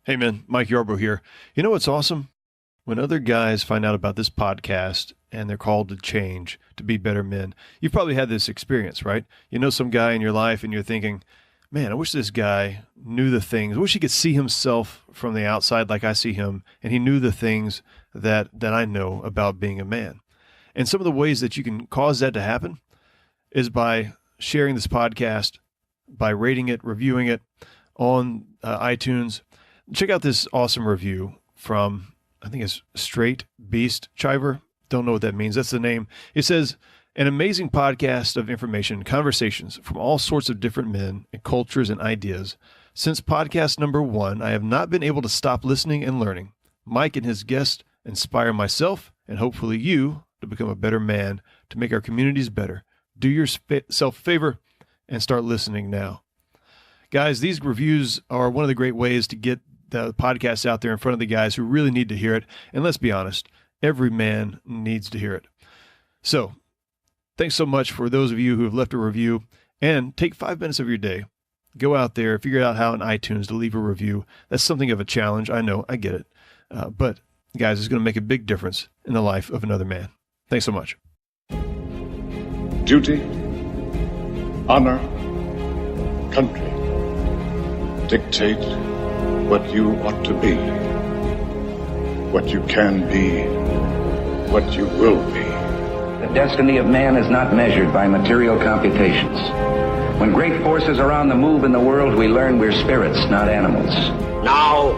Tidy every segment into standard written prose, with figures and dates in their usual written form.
Hey man, Mike Yarbrough here. You know what's awesome? When other guys find out about this podcast and they're called to change, to be better men. You've probably had this experience, right? You know some guy in your life and you're thinking, man, I wish this guy knew the things. I wish he could see himself from the outside like I see him, and he knew the things that I know about being a man. And some of the ways that you can cause that to happen is by sharing this podcast, by rating it, reviewing it on iTunes. Check out this awesome review from, I think it's Straight Beast Chiver. Don't know what that means. That's the name. It says, an amazing podcast of information and conversations from all sorts of different men and cultures and ideas. Since podcast number 1, I have not been able to stop listening and learning. Mike and his guests inspire myself and hopefully you to become a better man, to make our communities better. Do yourself a favor and start listening now. Guys, these reviews are one of the great ways to get the podcast out there in front of the guys who really need to hear it. And let's be honest, every man needs to hear it. So thanks so much for those of you who have left a review, and take 5 minutes of your day. Go out there, figure out how on iTunes to leave a review. That's something of a challenge. I know, I get it. But guys, it's going to make a big difference in the life of another man. Thanks so much. Duty, honor, country dictate what you ought to be, what you can be, what you will be. The destiny of man is not measured by material computations. When great forces are on the move in the world, we learn we're spirits, not animals. Now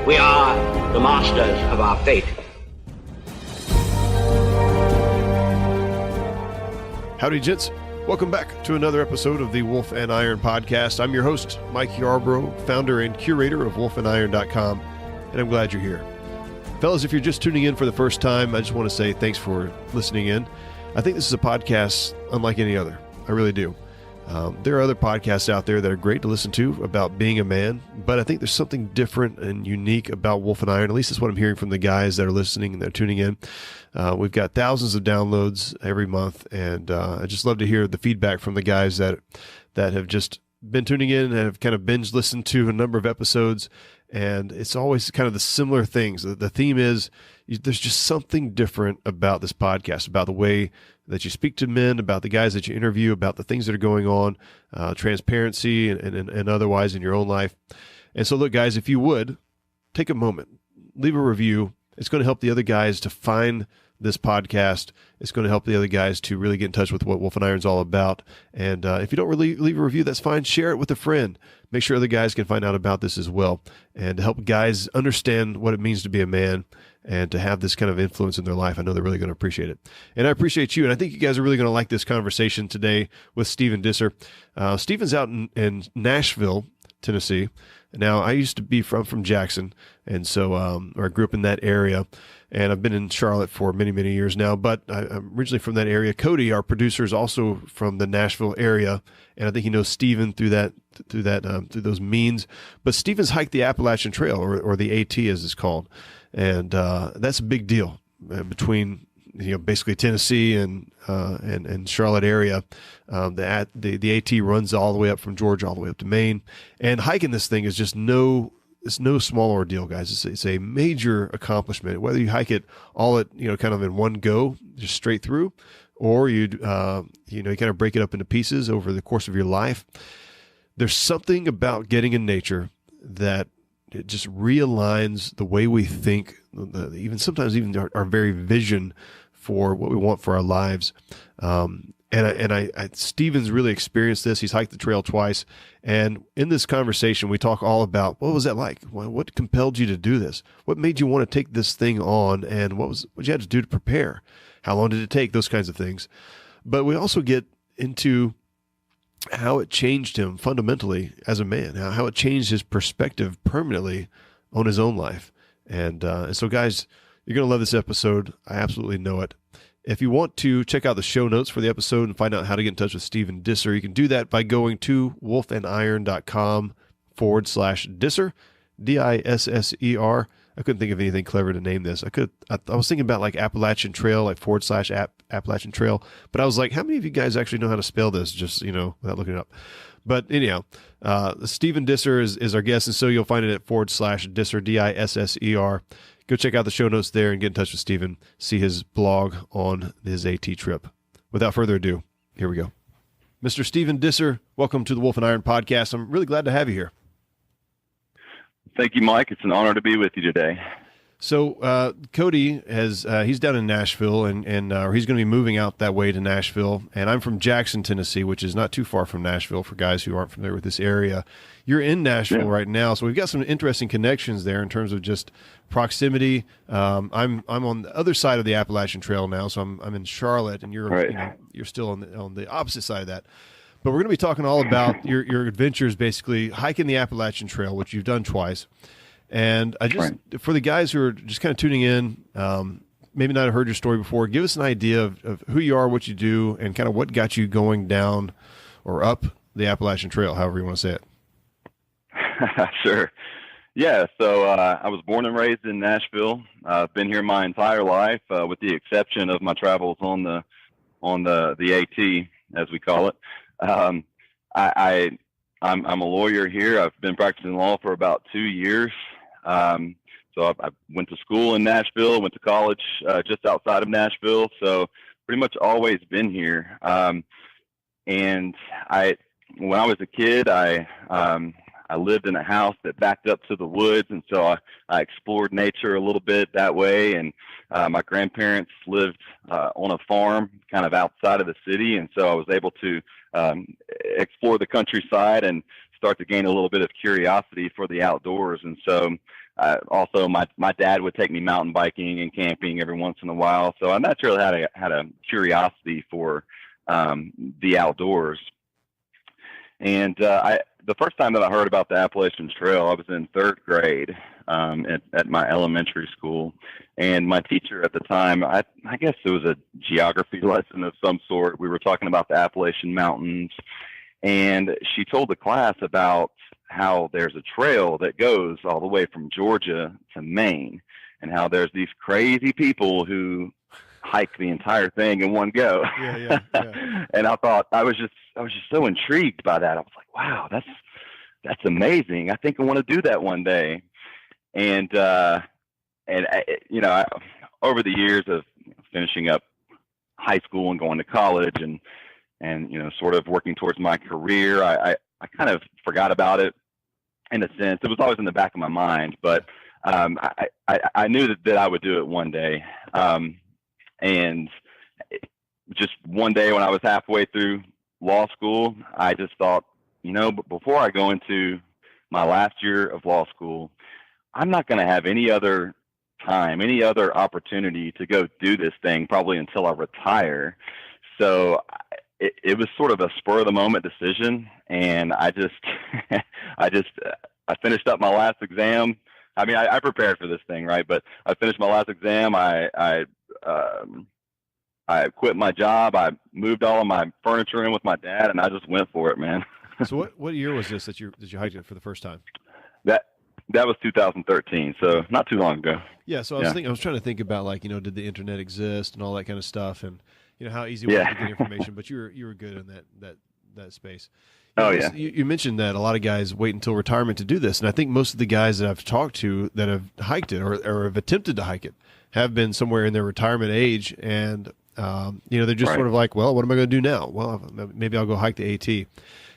we are the masters of our fate. Howdy, gents. Welcome back to another episode of the Wolf and Iron podcast. I'm your host, Mike Yarbrough, founder and curator of wolfandiron.com, and I'm glad you're here. Fellas, if you're just tuning in for the first time, I just want to say thanks for listening in. I think this is a podcast unlike any other. I really do. There are other podcasts out there that are great to listen to about being a man, but I think there's something different and unique about Wolf and Iron. At least that's what I'm hearing from the guys that are listening and that are tuning in. We've got thousands of downloads every month, and I just love to hear the feedback from the guys that have just been tuning in and have kind of binge listened to a number of episodes. And it's always kind of the similar things. The theme is there's just something different about this podcast, about the way that you speak to men, about the guys that you interview, about the things that are going on, transparency and otherwise in your own life. And so look, guys, if you would, take a moment, leave a review. It's going to help the other guys to find this podcast. It's going to help the other guys to really get in touch with what Wolf and Iron's all about. And if you don't really leave a review, that's fine. Share it with a friend. Make sure other guys can find out about this as well, and to help guys understand what it means to be a man and to have this kind of influence in their life. I know they're really going to appreciate it. And I appreciate you. And I think you guys are really going to like this conversation today with Steven Disser. Steven's out in Nashville, Tennessee. Now, I used to be from Jackson, and so or I grew up in that area, and I've been in Charlotte for many, many years now, but I'm originally from that area. Cody, our producer, is also from the Nashville area, and I think he knows Steven through those means. But Steven's hiked the Appalachian Trail, or the AT as it's called, and that's a big deal between basically Tennessee and Charlotte area. The AT runs all the way up from Georgia all the way up to Maine, and hiking this thing is just it's no small ordeal, guys. It's a major accomplishment. Whether you hike it all at kind of in one go, just straight through, or you kind of break it up into pieces over the course of your life. There's something about getting in nature that it just realigns the way we think, sometimes our very vision for what we want for our lives. Steven's really experienced this. He's hiked the trail twice. And in this conversation, we talk all about, what was that like? What compelled you to do this? What made you want to take this thing on? And what you had to do to prepare? How long did it take? Those kinds of things. But we also get into how it changed him fundamentally as a man, how it changed his perspective permanently on his own life. And so, guys, you're going to love this episode. I absolutely know it. If you want to check out the show notes for the episode and find out how to get in touch with Steven Disser, you can do that by going to wolfandiron.com/Disser, DISSER. I couldn't think of anything clever to name this. I was thinking about like Appalachian Trail, like / Appalachian Trail, but I was like, how many of you guys actually know how to spell this? Just, without looking it up. But anyhow, Stephen Disser is our guest, and so you'll find it at / Disser, Disser. Go check out the show notes there and get in touch with Stephen. See his blog on his AT trip. Without further ado, here we go. Mr. Stephen Disser, welcome to the Wolf and Iron podcast. I'm really glad to have you here. Thank you, Mike. It's an honor to be with you today. So Cody he's down in Nashville, and he's going to be moving out that way to Nashville. And I'm from Jackson, Tennessee, which is not too far from Nashville for guys who aren't familiar with this area. You're in Nashville right now, so we've got some interesting connections there in terms of just proximity. I'm on the other side of the Appalachian Trail now, so I'm in Charlotte, and you're still on the opposite side of that. But we're going to be talking all about your adventures, basically hiking the Appalachian Trail, which you've done twice. And for the guys who are just kind of tuning in, maybe not have heard your story before, give us an idea of who you are, what you do, and kind of what got you going down or up the Appalachian Trail, however you want to say it. Sure. Yeah. So I was born and raised in Nashville. I've been here my entire life, with the exception of my travels on the AT, as we call it. I'm a lawyer here. I've been practicing law for about 2 years. So I went to school in Nashville, went to college just outside of Nashville. So pretty much always been here. And when I was a kid, I lived in a house that backed up to the woods, and so I explored nature a little bit that way. And my grandparents lived on a farm kind of outside of the city, and so I was able to explore the countryside and start to gain a little bit of curiosity for the outdoors. And so also my dad would take me mountain biking and camping every once in a while, so I naturally had a curiosity for the outdoors. And the first time that I heard about the Appalachian Trail, I was in third grade at my elementary school. And my teacher at the time, I guess it was a geography lesson of some sort. We were talking about the Appalachian Mountains. And she told the class about how there's a trail that goes all the way from Georgia to Maine, and how there's these crazy people who hike the entire thing in one go. Yeah. And I was just so intrigued by that. I was like, wow, that's amazing. I think I want to do that one day. And over the years of finishing up high school and going to college and sort of working towards my career, I kind of forgot about it in a sense. It was always in the back of my mind, but I knew that I would do it one day. And just one day when I was halfway through law school, I just thought, before I go into my last year of law school, I'm not going to have any other time, any other opportunity to go do this thing probably until I retire. So it was sort of a spur of the moment decision. And I finished up my last exam. I mean, I prepared for this thing, right? But I finished my last exam. I quit my job. I moved all of my furniture in with my dad, and I just went for it, man. So what year was this that you hiked it for the first time? That was 2013, so not too long ago. Yeah. So I was trying to think about, like, did the internet exist and all that kind of stuff, and how easy was it to get information? But you were good in that space. You mentioned that a lot of guys wait until retirement to do this, and I think most of the guys that I've talked to that have hiked it or have attempted to hike it have been somewhere in their retirement age, and they're just sort of like, well, what am I going to do now? Well, maybe I'll go hike the AT.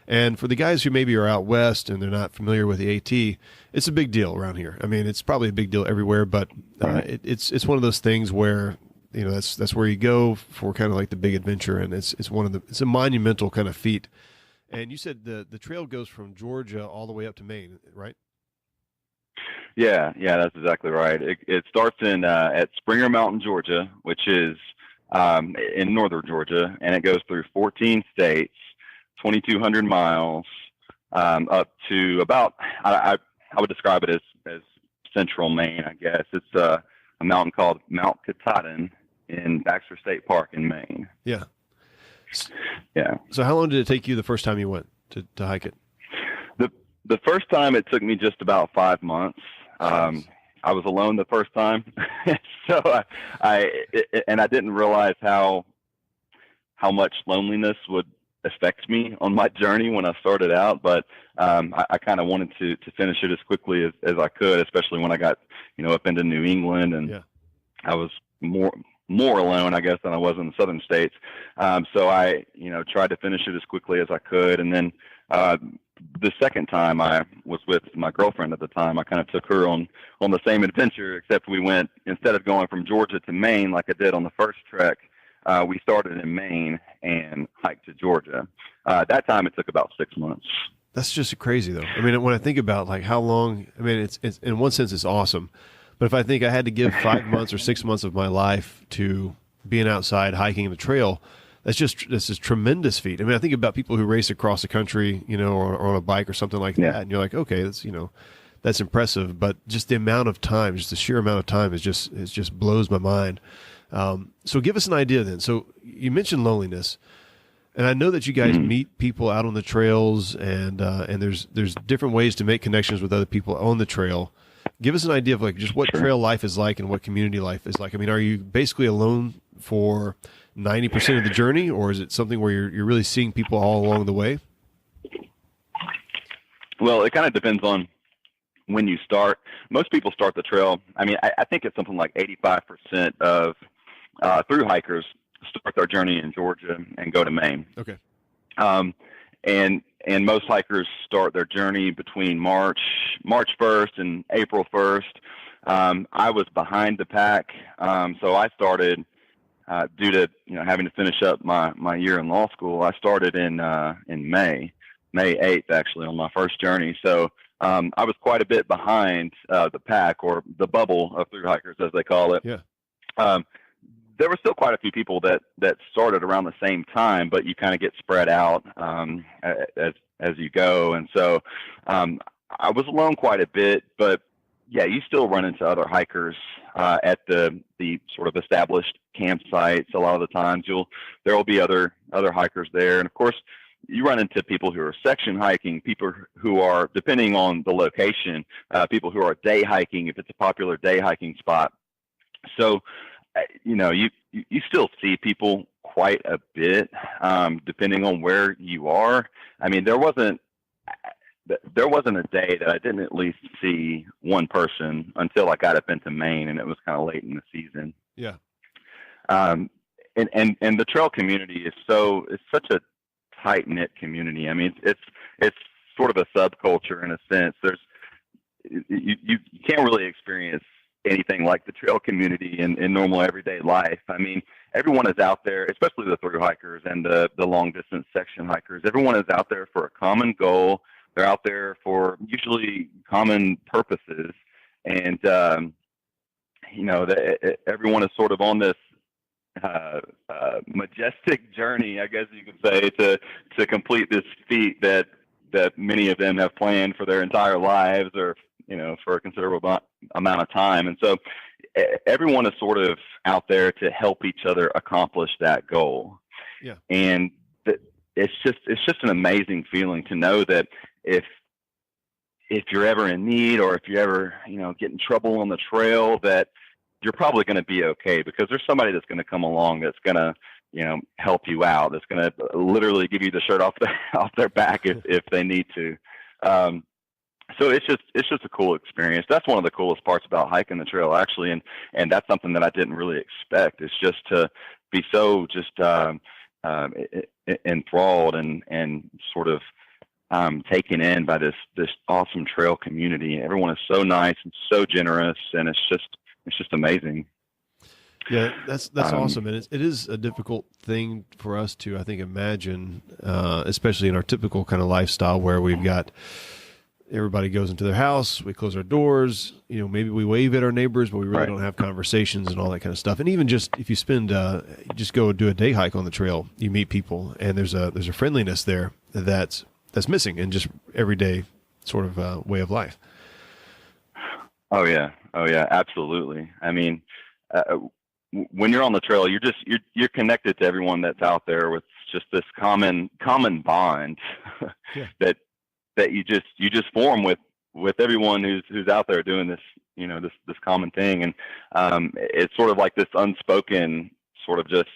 And for the guys who maybe are out west and they're not familiar with the AT, it's a big deal around here. I mean, it's probably a big deal everywhere, but it's one of those things where that's where you go for kind of like the big adventure, and it's a monumental kind of feat. And you said the trail goes from Georgia all the way up to Maine, right? Yeah, that's exactly right. It starts at Springer Mountain, Georgia, which is in northern Georgia, and it goes through 14 states, 2,200 miles, up to about, I would describe it as central Maine, I guess. It's a mountain called Mount Katahdin in Baxter State Park in Maine. Yeah. Yeah. So how long did it take you the first time you went to hike it? The first time it took me just about 5 months. Nice. I was alone the first time. So I didn't realize how much loneliness would affect me on my journey when I started out. But I kind of wanted to finish it as quickly as I could, especially when I got, up into New England, and I was more alone, I guess, than I was in the southern states. So I, tried to finish it as quickly as I could. And then the second time I was with my girlfriend at the time, I kind of took her on the same adventure, except we went, instead of going from Georgia to Maine like I did on the first trek, we started in Maine and hiked to Georgia. That time it took about 6 months. That's just crazy, though. I mean, when I think about like how long, I mean, it's in one sense it's awesome, but if I think I had to give 5 months or 6 months of my life to being outside hiking the trail, that's a tremendous feat. I mean, I think about people who race across the country, or on a bike or something like that, and you're like, okay, that's impressive, but just the amount of time, just the sheer amount of time, it just blows my mind. So give us an idea then. So you mentioned loneliness, and I know that you guys meet people out on the trails, and there's different ways to make connections with other people on the trail. Give us an idea of like just what trail life is like and what community life is like. I mean, are you basically alone for 90% of the journey, or is it something where you're really seeing people all along the way? Well, it kind of depends on when you start. Most people start the trail. I mean, I think it's something like 85% of through hikers start their journey in Georgia and go to Maine. Okay. And most hikers start their journey between March 1st and April 1st. I was behind the pack. So I started, due to, having to finish up my year in law school, I started in May 8th, actually, on my first journey. So, I was quite a bit behind, the pack, or the bubble of through hikers, as they call it. Yeah. There were still quite a few people that started around the same time, but you kind of get spread out as you go. And so I was alone quite a bit, but yeah, you still run into other hikers at the sort of established campsites. A lot of the times there will be other hikers there. And of course, you run into people who are section hiking, people who are, depending on the location, people who are day hiking, if it's a popular day hiking spot. So, you still see people quite a bit, depending on where you are. I mean, there wasn't a day that I didn't at least see one person until I got up into Maine, and it was kind of late in the season. Yeah. And the trail community is such a tight knit community. I mean, it's sort of a subculture in a sense. You can't really experience anything like the trail community in normal everyday life. I mean, everyone is out there, especially the through hikers and the long distance section hikers. Everyone is out there for a common goal. They're out there for usually common purposes. And, everyone is sort of on this majestic journey, I guess you could say, to complete this feat that many of them have planned for their entire lives, or for a considerable amount of time. And so everyone is sort of out there to help each other accomplish that goal. Yeah. And it's just an amazing feeling to know that if you're ever in need, or if you ever, get in trouble on the trail, that you're probably going to be okay, because there's somebody that's going to come along that's going to, help you out. That's going to literally give you the shirt off their back if they need to. So it's just a cool experience. That's one of the coolest parts about hiking the trail, actually, and that's something that I didn't really expect. It's just to be so just enthralled and sort of taken in by this awesome trail community. Everyone is so nice and so generous, and it's just amazing. Yeah, that's awesome, and it is a difficult thing for us to, I think, imagine, especially in our typical kind of lifestyle where we've got. Everybody goes into their house. We close our doors. Maybe we wave at our neighbors, but we really don't have conversations and all that kind of stuff. And even just if you just go do a day hike on the trail, you meet people, and there's a friendliness there that's missing in just everyday sort of way of life. Oh yeah, absolutely. I mean, when you're on the trail, you're connected to everyone that's out there with just this common bond. Yeah. that you just form with with everyone who's out there doing this, this common thing. And it's sort of like this unspoken sort of just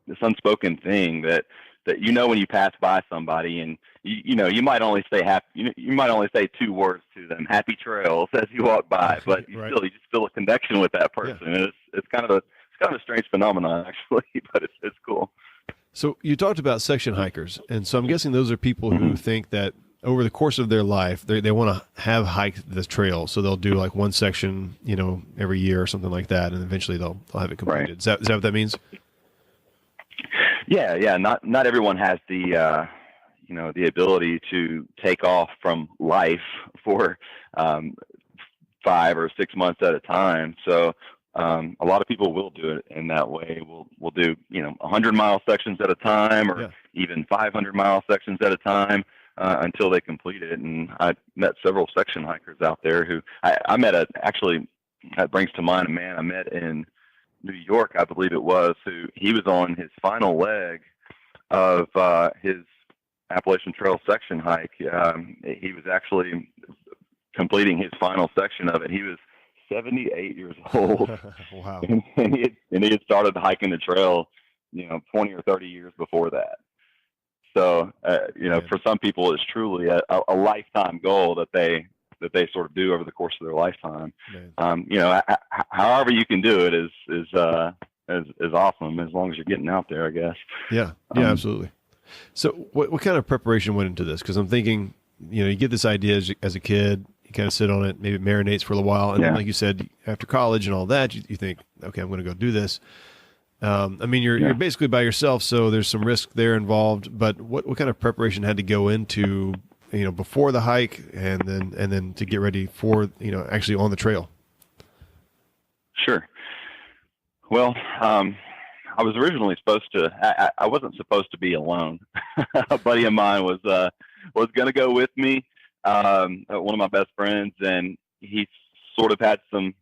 this unspoken thing that when you pass by somebody and you might only say you might only say 2 words to them, happy trails, as you walk by, but you just feel a connection with that person. Yeah. And it's kind of a strange phenomenon, actually, but it's cool. So you talked about section hikers, and so I'm guessing those are people who think that over the course of their life, they want to have hiked the trail. So they'll do like one section, every year or something like that. And eventually they'll have it completed. Right. Is that what that means? Yeah. Not everyone has the, the ability to take off from life for 5 or 6 months at a time. So a lot of people will do it in that way. We'll do 100-mile sections at a time, or even 500-mile sections at a time until they complete it. And I met several section hikers out there who I met that brings to mind a man I met in New York, I believe it was, who he was on his final leg of his Appalachian Trail section hike. He was actually completing his final section of it. He was 78 years old. Wow. And he had started hiking the trail, 20 or 30 years before that. So, for some people, it's truly a lifetime goal that they sort of do over the course of their lifetime. However you can do it is awesome, as long as you're getting out there, I guess. Yeah, absolutely. So what kind of preparation went into this? Because I'm thinking, you get this idea as a kid, you kind of sit on it, maybe it marinates for a little while. And then, like you said, after college and all that, you think, okay, I'm going to go do this. You're basically by yourself, so there's some risk there involved, but what kind of preparation had to go into, before the hike and then to get ready for, actually on the trail? Sure. Well, I was originally I wasn't supposed to be alone. A buddy of mine was going to go with me, one of my best friends, and he sort of had some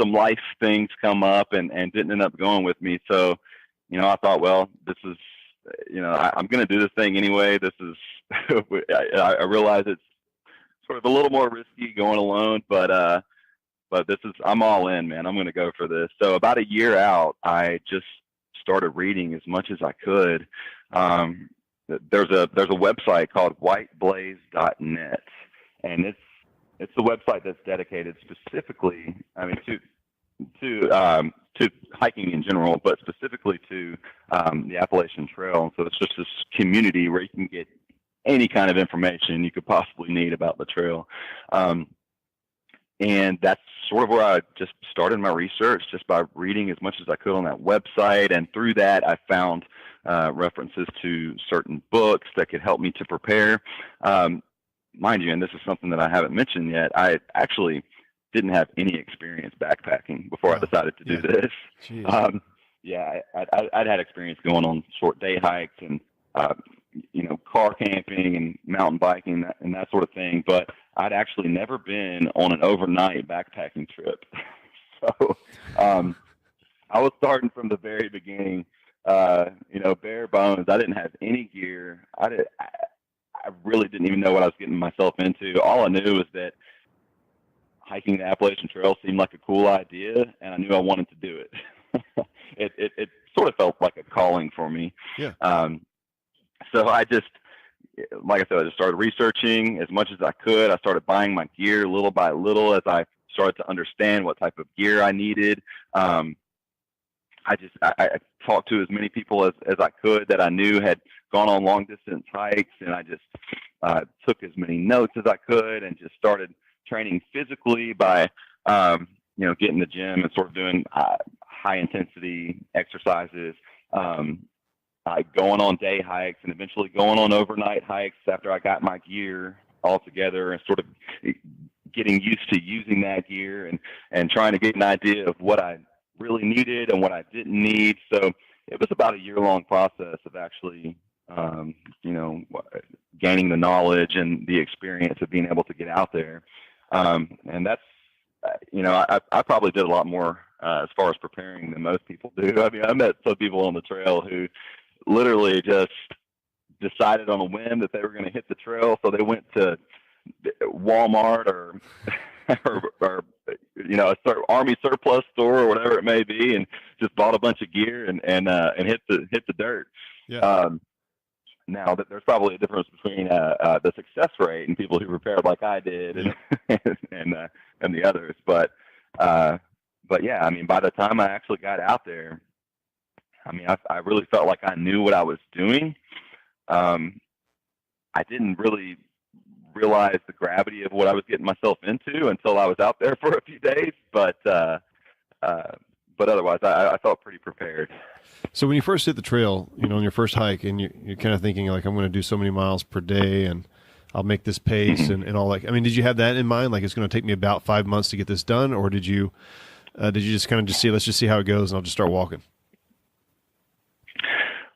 life things come up and didn't end up going with me. So, I thought, well, this is, I'm going to do this thing anyway. This is, I realize it's sort of a little more risky going alone, but I'm all in, man. I'm going to go for this. So about a year out, I just started reading as much as I could. There's a website called whiteblaze.net, and it's the website that's dedicated specifically, to hiking in general, but specifically to the Appalachian Trail. And so it's just this community where you can get any kind of information you could possibly need about the trail. And that's sort of where I just started my research, just by reading as much as I could on that website. And through that, I found references to certain books that could help me to prepare. Mind you, and this is something that I haven't mentioned yet, I actually didn't have any experience backpacking before I decided to do this. I'd had experience going on short day hikes and, car camping and mountain biking and that sort of thing, but I'd actually never been on an overnight backpacking trip. So I was starting from the very beginning, bare bones. I didn't have any gear. I really didn't even know what I was getting myself into. All I knew was that hiking the Appalachian Trail seemed like a cool idea, and I knew I wanted to do it. It sort of felt like a calling for me. Yeah. So I just, like I said, I just started researching as much as I could. I started buying my gear little by little as I started to understand what type of gear I needed. I talked to as many people as I could that I knew had gone on long distance hikes, and I just took as many notes as I could and just started training physically by, getting in the gym and sort of doing high intensity exercises, going on day hikes and eventually going on overnight hikes after I got my gear all together and sort of getting used to using that gear and trying to get an idea of what I really needed and what I didn't need. So it was about a year-long process of actually, gaining the knowledge and the experience of being able to get out there. And that's, I probably did a lot more as far as preparing than most people do. I met some people on the trail who literally just decided on a whim that they were going to hit the trail. So they went to Walmart or or a Army surplus store or whatever it may be, and just bought a bunch of gear and hit the dirt. Yeah. Now that there's probably a difference between the success rate and people who prepared like I did and and the others, but yeah, I mean, by the time I actually got out there, I mean, I really felt like I knew what I was doing. I didn't really realize the gravity of what I was getting myself into until I was out there for a few days, but otherwise I felt pretty prepared. So when you first hit the trail, on your first hike, and you're kind of thinking like, I'm going to do so many miles per day and I'll make this pace and all that. I mean, did you have that in mind? Like, it's going to take me about 5 months to get this done, or did you just kind of let's just see how it goes and I'll just start walking?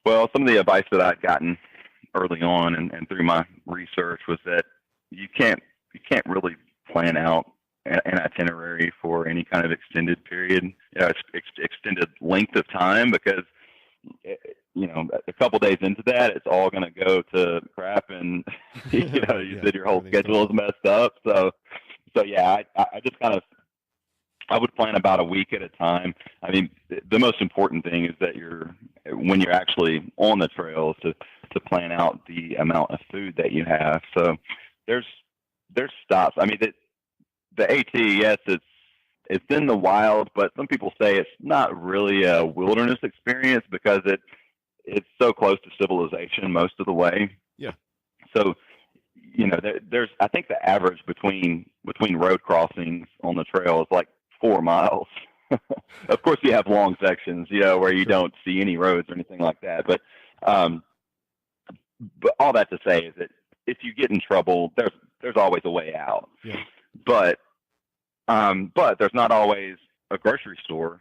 Well, some of the advice that I'd gotten early on and through my research was that you can't really plan out an itinerary for any kind of extended period, extended length of time, because a couple days into that, it's all going to go to crap, and you said your whole schedule is messed up. So yeah, I just kind of, I would plan about a week at a time. I mean, the most important thing is that when you're actually on the trails, to plan out the amount of food that you have. So there's stops. I mean, the AT, yes, it's in the wild, but some people say it's not really a wilderness experience because it's so close to civilization most of the way. Yeah. So, there's, I think the average between road crossings on the trail is like 4 miles. Of course, you have long sections, where you don't see any roads or anything like that. But all that to say is that if you get in trouble, there's always a way out. Yeah. But there's not always a grocery store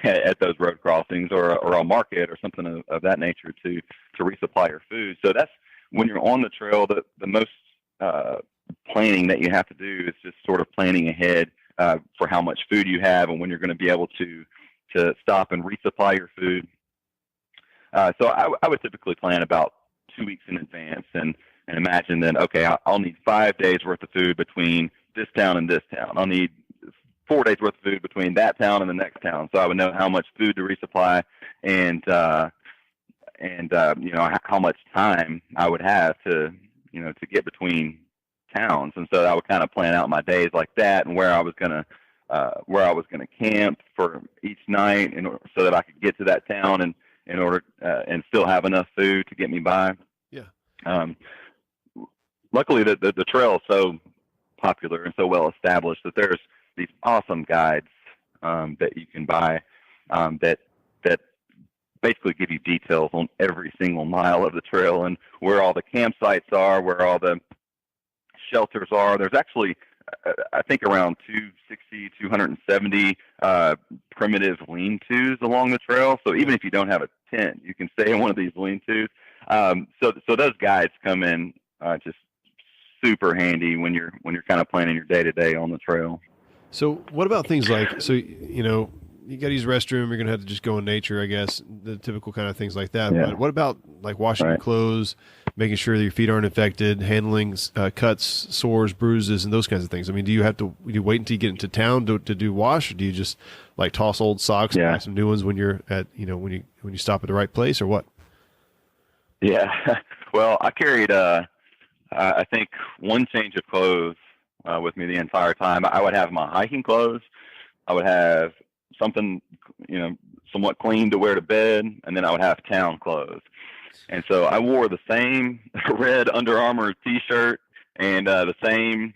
at those road crossings or a market or something of that nature to resupply your food. So that's when you're on the trail, the most planning that you have to do is just sort of planning ahead for how much food you have and when you're going to be able to stop and resupply your food. So I would typically plan about 2 weeks in advance and imagine then, okay, I'll need 5 days worth of food between this town and this town. I'll need 4 days worth of food between that town and the next town. So I would know how much food to resupply and how much time I would have to get between towns. And so I would kind of plan out my days like that and where I was gonna camp for each night so that I could get to that town and in order and still have enough food to get me by. Yeah. Luckily, the trail is so popular and so well established that there's these awesome guides that you can buy that basically give you details on every single mile of the trail and where all the campsites are, where all the shelters are. There's actually, I think, around 270 primitive lean-tos along the trail. So even if you don't have a tent, you can stay in one of these lean-tos. So those guides come in just super handy when you're kind of planning your day-to-day on the trail. So what about things like, you got to use the restroom, you're going to have to just go in nature, I guess, the typical kind of things like that. Yeah. But what about like washing your clothes, making sure that your feet aren't infected, handling cuts, sores, bruises, and those kinds of things? I mean, do you wait until you get into town to do wash, or do you just like toss old socks and buy some new ones when you're at, when you stop at the right place, or what? Yeah. Well, I carried, I think, one change of clothes with me the entire time. I would have my hiking clothes. I would have something, somewhat clean to wear to bed, and then I would have town clothes. And so I wore the same red Under Armour T-shirt and the same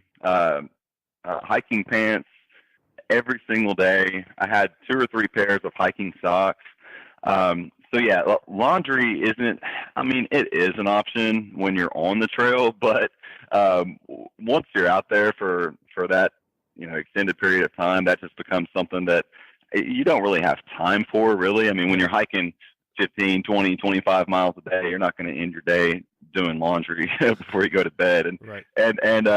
hiking pants every single day. I had 2 or 3 pairs of hiking socks. So yeah, laundry isn't, it is an option when you're on the trail, but once you're out there for that, extended period of time, that just becomes something that you don't really have time for, really. I mean, when you're hiking 15, 20, 25 miles a day, you're not going to end your day doing laundry before you go to bed. And, right. and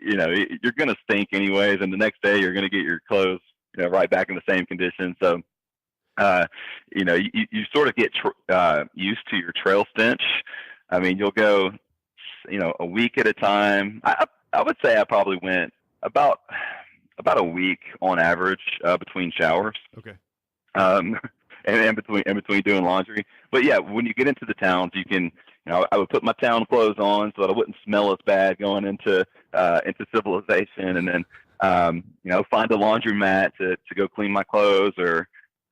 you're going to stink anyways. And the next day you're going to get your clothes, right back in the same condition. So, you sort of get used to your trail stench. I mean, you'll go, a week at a time. I I would say I probably went about a week on average between showers. Okay. And between doing laundry. But yeah, when you get into the towns, you can, I would put my town clothes on so that I wouldn't smell as bad going into civilization, and then find a laundromat to go clean my clothes,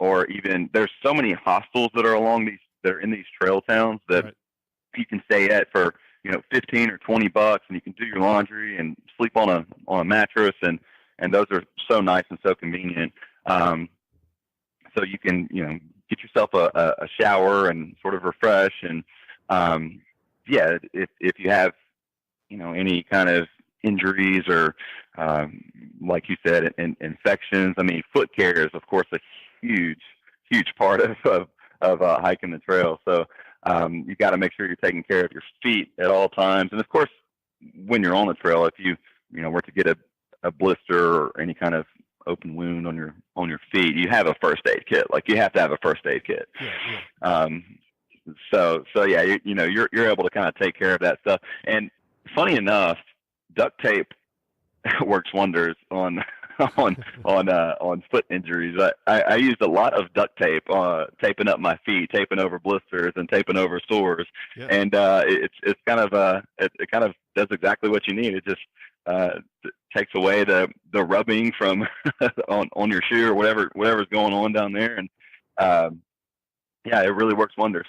or even there's so many hostels that are in these trail towns that right. you can stay at for 15 or $20, and you can do your laundry and sleep on a mattress, and those are so nice and so convenient. So you can, get yourself a shower and sort of refresh. And, if you have, any kind of injuries or, like you said, infections, I mean, foot care is of course a huge part of hiking the trail. So, you got to make sure you're taking care of your feet at all times. And of course, when you're on the trail, if you, were to get a blister or any kind of open wound on your feet, you have a first aid kit. Like, you have to have a first aid kit. Yeah. So yeah, you're able to kind of take care of that stuff. And funny enough, duct tape works wonders on foot injuries. I used a lot of duct tape, taping up my feet, taping over blisters and taping over sores. Yeah. And it's kind of it kind of does exactly what you need. It just takes away the rubbing from on your shoe or whatever's going on down there, and it really works wonders.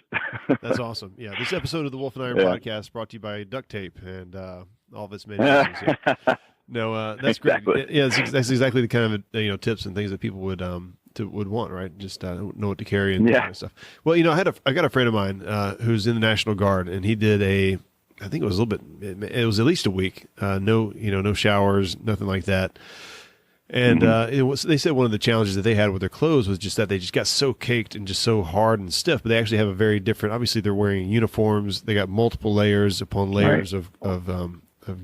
That's awesome. Yeah, this episode of the Wolf and Iron podcast brought to you by duct tape and all of its many uses. Yeah. No, that's exactly. great. Yeah, that's exactly the kind of tips and things that people would want, right? Just know what to carry and that kind of stuff. Well, I got a friend of mine who's in the National Guard, and he did I think it was a little bit. It was at least a week. No showers, nothing like that. And they said one of the challenges that they had with their clothes was just that they just got so caked and just so hard and stiff. But they actually have a very different. Obviously, they're wearing uniforms. They got multiple layers upon layers of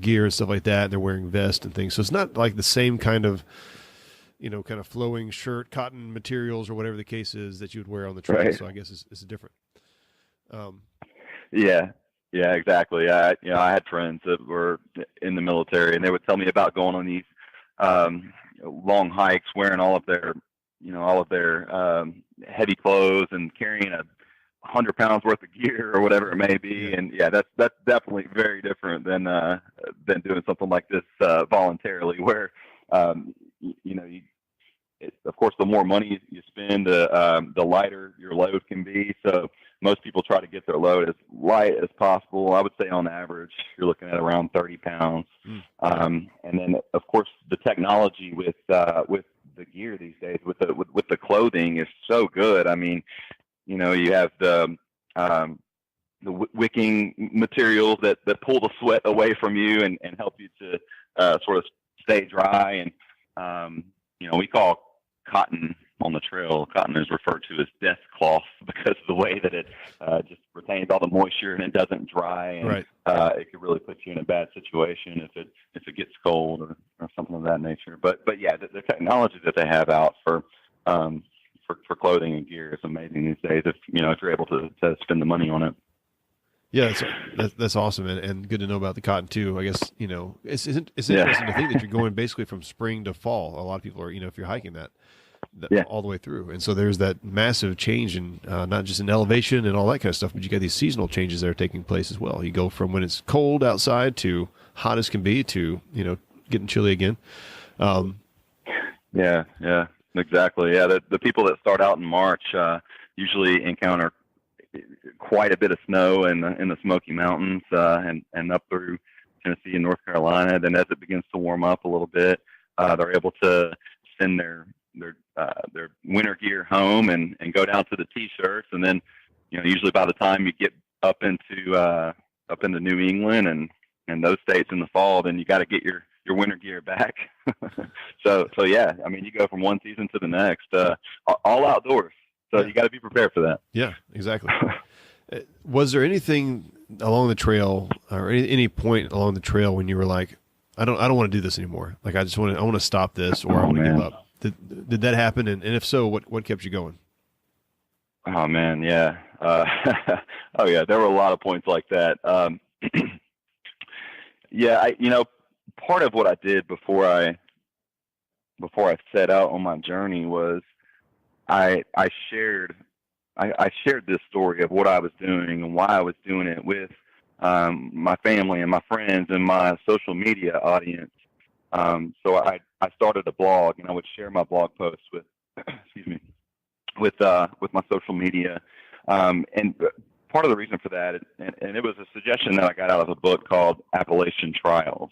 gear and stuff like that. And they're wearing vests and things. So it's not like the same kind of flowing shirt, cotton materials, or whatever the case is that you would wear on the trail. Right. So I guess it's different. Yeah, exactly. I had friends that were in the military, and they would tell me about going on these long hikes, wearing all of their heavy clothes and carrying 100 pounds worth of gear or whatever it may be. Yeah. And that's definitely very different than doing something like this voluntarily, where of course, the more money you spend, the lighter your load can be. So most people try to get their load as light as possible. I would say on average, you're looking at around 30 pounds. And then, of course, the technology with the gear these days, with the clothing, is so good. I mean, you have the wicking materials that pull the sweat away from you and help you to sort of stay dry. And we call cotton on the trail, cotton is referred to as death cloth because of the way that it just retains all the moisture and it doesn't dry. And right. It could really put you in a bad situation if it gets cold or something of that nature. But yeah, the technology that they have out for clothing and gear is amazing these days. If you're able to spend the money on it. Yeah, that's awesome, and good to know about the cotton too. I guess it's interesting to think that you're going basically from spring to fall. A lot of people are if you're hiking that all the way through, and so there's that massive change in not just in elevation and all that kind of stuff, but you got these seasonal changes that are taking place as well. You go from when it's cold outside to hot as can be to getting chilly again. Yeah, exactly. Yeah, the people that start out in March usually encounter quite a bit of snow in the Smoky Mountains and up through Tennessee and North Carolina. Then as it begins to warm up a little bit, they're able to send their winter gear home and go down to the t-shirts. And then usually by the time you get up into New England and those states in the fall, then you got to get your winter gear back. so yeah, I mean, you go from one season to the next, all outdoors. So you got to be prepared for that. Yeah, exactly. Was there anything along the trail or any point along the trail when you were like, I don't want to do this anymore. Like, I want to stop this, or I want to give up. Did that happen? And if so, what kept you going? Oh man. Yeah. Oh yeah. There were a lot of points like that. Yeah. part of what I did before I set out on my journey was I shared this story of what I was doing and why I was doing it with my family and my friends and my social media audience. So I started a blog, and I would share my blog posts with, excuse me, with my social media. And part of the reason for that, and it was a suggestion that I got out of a book called Appalachian Trail.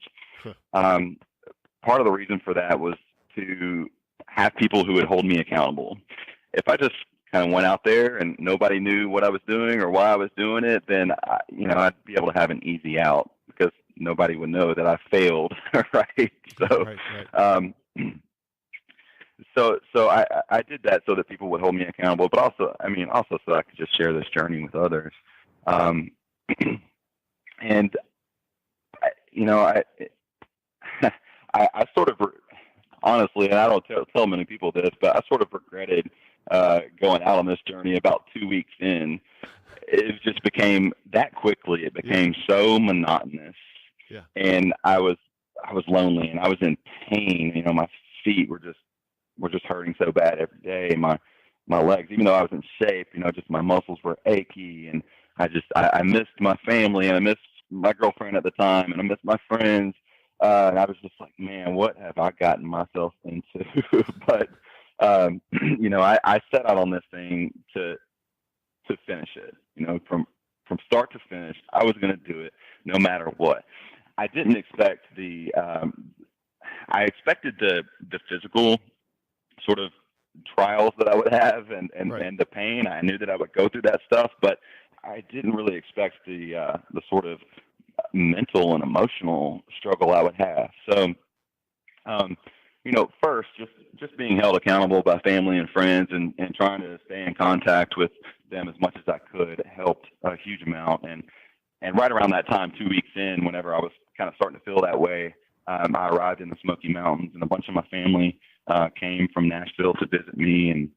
Part of the reason for that was to have people who would hold me accountable. If I just kind of went out there and nobody knew what I was doing or why I was doing it, then I'd be able to have an easy out because nobody would know that I failed, right? So, right. So I did that so that people would hold me accountable, but also so I could just share this journey with others. And I sort of, honestly, and I don't tell many people this, but I sort of regretted going out on this journey about 2 weeks in. It just became that quickly. It became so monotonous, and I was lonely and I was in pain. My feet were just hurting so bad every day. My legs, even though I was in shape, just my muscles were achy, and I missed my family, and I missed my girlfriend at the time, and I missed my friends. And I was just like, man, what have I gotten myself into? But, I set out on this thing to finish it, from start to finish. I was going to do it no matter what. I didn't expect I expected the physical sort of trials that I would have and the pain. I knew that I would go through that stuff, but I didn't really expect the sort of mental and emotional struggle I would have. So, first, just being held accountable by family and friends and trying to stay in contact with them as much as I could helped a huge amount. And right around that time, 2 weeks in, whenever I was kind of starting to feel that way, I arrived in the Smoky Mountains, and a bunch of my family came from Nashville to visit me, and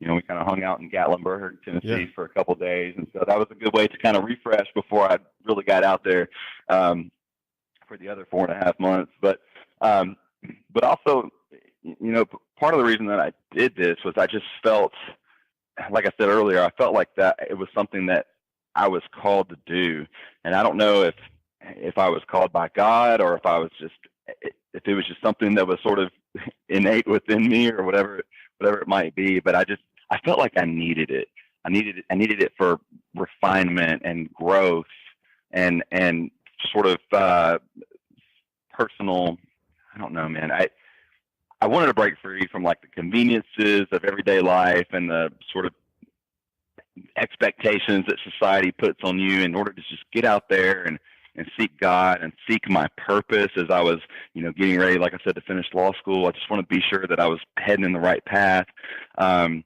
we kind of hung out in Gatlinburg, Tennessee for a couple of days. And so that was a good way to kind of refresh before I really got out there for the other 4.5 months. But also, part of the reason that I did this was I just felt, like I said earlier, I felt like that it was something that I was called to do. And I don't know if I was called by God or if it was just something that was sort of innate within me or whatever it might be, but I felt like I needed it. I needed it for refinement and growth and sort of personal. I don't know, man. I wanted to break free from like the conveniences of everyday life and the sort of expectations that society puts on you in order to just get out there and seek God and seek my purpose as I was, getting ready, like I said, to finish law school. I just want to be sure that I was heading in the right path. I